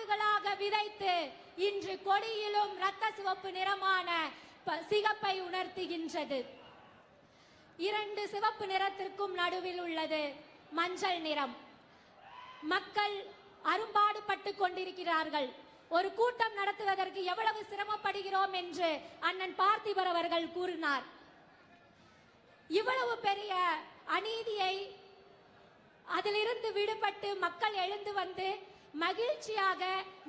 ஆண்டுகளாக விதைத்து இன்று கொடியிலும் இரத்த சிவப்பு நிறமான சிகப்பை உணர்த்துகின்றது. இரண்டு சிவப்பு நிறத்திற்கும் நடுவில் உள்ளது மஞ்சள் நிறம். மக்கள் அரும்பாடுபட்டு கொண்டிருக்கிறார்கள். ஒரு கூட்டம் நடத்துவதற்கு எவ்வளவு சிரமப்படுகிறோம் என்று அண்ணன் பார்த்திபர் அவர்கள் கூறினார். இவ்வளவு பெரிய அநீதியை அதிலிருந்து விடுபட்டு மக்கள் எழுந்து வந்து மகிழ்ச்சியாக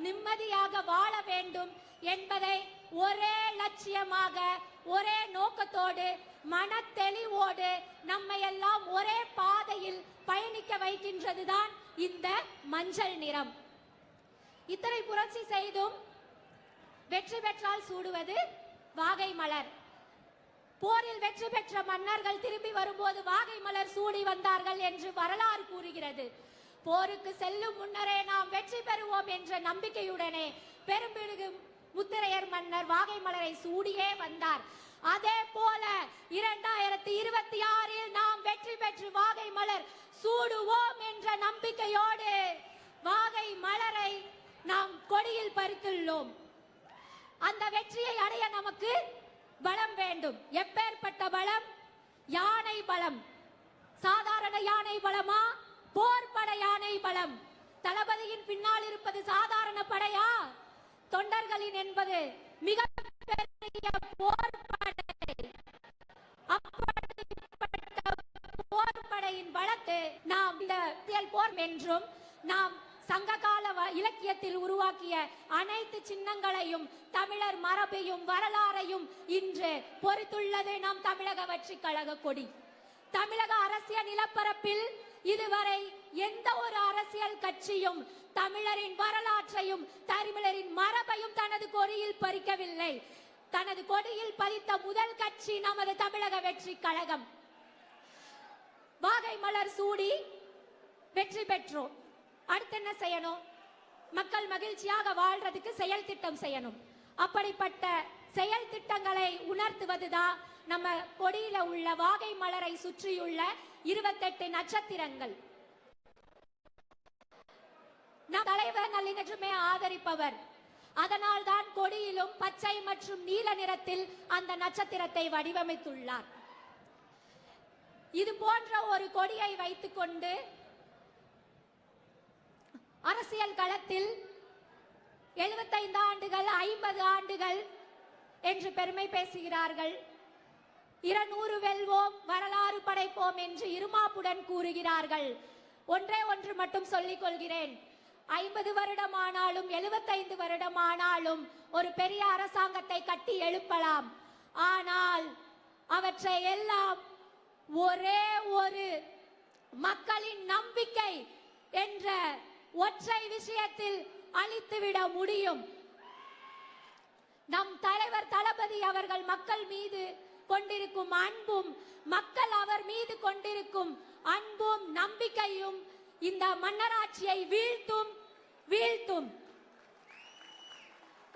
நிம்மதியாக வாழ வேண்டும் என்பதை ஒரே லட்சியமாக ஒரே நோக்கத்தோடு மன தெளிவோடு நம்மை எல்லாம் ஒரே பாதையில் பயணிக்க வைக்கின்றதுதான் இந்த மஞ்சள் நிறம். இத்தனை புரட்சி செய்தும் வெற்றி பெற்றால் சூடுவது வாகை மலர். போரில் வெற்றி பெற்ற மன்னர்கள் திரும்பி வரும்போது வாகை மலர் சூடி வந்தார்கள் என்று வரலாறு கூறுகிறது. போருக்கு செல்லும் முன்னரே நாம் வெற்றி பெறுவோம் என்ற நம்பிக்கையுடனே பெரும்பிடுகு முத்திரையர் மன்னர் வாகை மலரை சூடியே வந்தார். அதே போல 2026 நாம் வெற்றி பெற்று வாகை மலர் சூடுவோம் என்ற நம்பிக்கையோடு வாகை மலரை நாம் கொடியில் பறித்துள்ளோம். அந்த வெற்றியை அடைய நமக்கு பலம் வேண்டும். எப்பேற்பட்ட பலம்? யானை பலம். சாதாரண யானை பலமா? போர்பட யானை பலம். தளபதியின் பின்னால் இருப்பது சாதாரண படையா? தொண்டர்களின் என்பது மிக பெரிய போர்படை. அப்படிப்பட்ட போர்படையின் பலத்தை நாம் இந்த போர் என்றும் நாம் சங்ககால இலக்கியத்தில் உருவாக்கிய அனைத்து சின்னங்களையும் தமிழர் மரபையும் வரலாறையும் இன்று பொறித்துள்ளது நம் தமிழக வெற்றி கழக கொடி. தமிழக அரசியல் நிலப்பரப்பில் இதுவரை எந்த ஒரு அரசியல் கட்சியும் தமிழரின் வரலாற்றையும் தமிழரின் மரபையும் தனது கொடியில் பறிக்கவில்லை. தனது கொடியில் பதித்த முதல் கட்சி நமது தமிழக வெற்றி கழகம். வாகை மலர் சூடி வெற்றி பெற்றோம். அடுத்து என்ன செய்யணும்? மக்கள் மகிழ்ச்சியாக வாழ்றதுக்கு செயல் திட்டம் செய்யணும். அப்படிப்பட்ட செயல் திட்டங்களை உணர்த்துவதுதான் நம்ம கொடியில உள்ள வாகை மலரை சுற்றியுள்ள 28 நட்சத்திரங்கள். நம் தலைவர் நல்லிணக்கமே ஆதரிப்பவர். அதனால் தான் கொடியிலும் பச்சை மற்றும் நீல நிறத்தில் அந்த நட்சத்திரத்தை வடிவமைத்துள்ளார். இது போன்ற ஒரு கொடியை வைத்துக் கொண்டு அரசியல் களத்தில் 75 ஆண்டுகள் 50 ஆண்டுகள் என்று பெருமை பேசுகிறார்கள். 200 வெல்வோம் வரலாறு படைப்போம் என்று இருமாப்புடன் கூறுகிறார்கள். ஒன்றே ஒன்று மட்டும் சொல்லிக் கொள்கிறேன். 50 வருடமானாலும் 75 வருடமானாலும் ஒரு பெரிய அரசாங்கத்தை கட்டி எழுப்பலாம். ஆனால் அவற்றை எல்லாம் ஒரே ஒரு மக்களின் நம்பிக்கை என்ற ஒற்றை விஷயத்தில் அழித்துவிட முடியும். நம் தலைவர் தளபதி அவர்கள் மக்கள் மீது கொண்டிருக்கும் அன்பும் மக்கள் அவர் மீது கொண்டிருக்கும் அன்பும் நம்பிக்கையும் இந்த மன்னராட்சியை வீழ்த்தும்.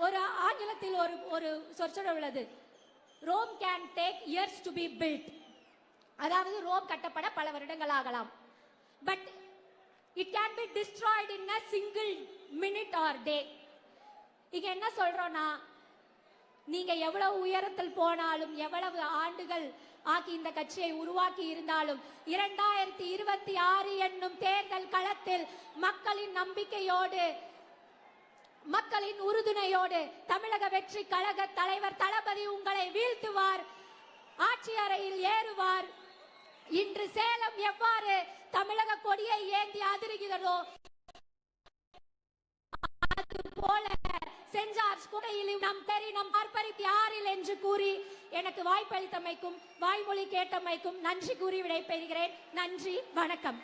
ஒரு ஆங்கிலத்தில் ஒரு சொற்சொடர் உள்ளது. Rome can take years to be built. அதாவது ரோம் கட்டப்பட பல வருடங்கள் ஆகலாம். But it can be destroyed in a single minute or day. இங்க என்ன சொல்றோம்னா, நீங்க எவ்வளவு உயரத்தில் போனாலும் எவ்வளவு ஆண்டுகள் ஆக்கி இந்த கட்சியை உருவாக்கி இருந்தாலும் 2026 என்னும் தேர்தல் களத்தில் மக்களின் நம்பிக்கையோடு மக்களின் உறுதுணையோடு தமிழக வெற்றி கழக தலைவர் தளபதி உங்களை வீழ்த்துவார், ஆட்சி அறையில் ஏறுவார். இன்று சேலம் எவ்வாறு தமிழக கொடியை ஏந்தி அதிர்கிறதோ அதுபோல செஞ்சார்ஜ் குடையிலும் நம் தெரி நம் பார்ப்பரிப்பு யாரில் என்று கூறி எனக்கு வாய்ப்பளித்தமைக்கும் வாய்மொழி கேட்டமைக்கும் நன்றி கூறி விடைபெறுகிறேன். நன்றி, வணக்கம்.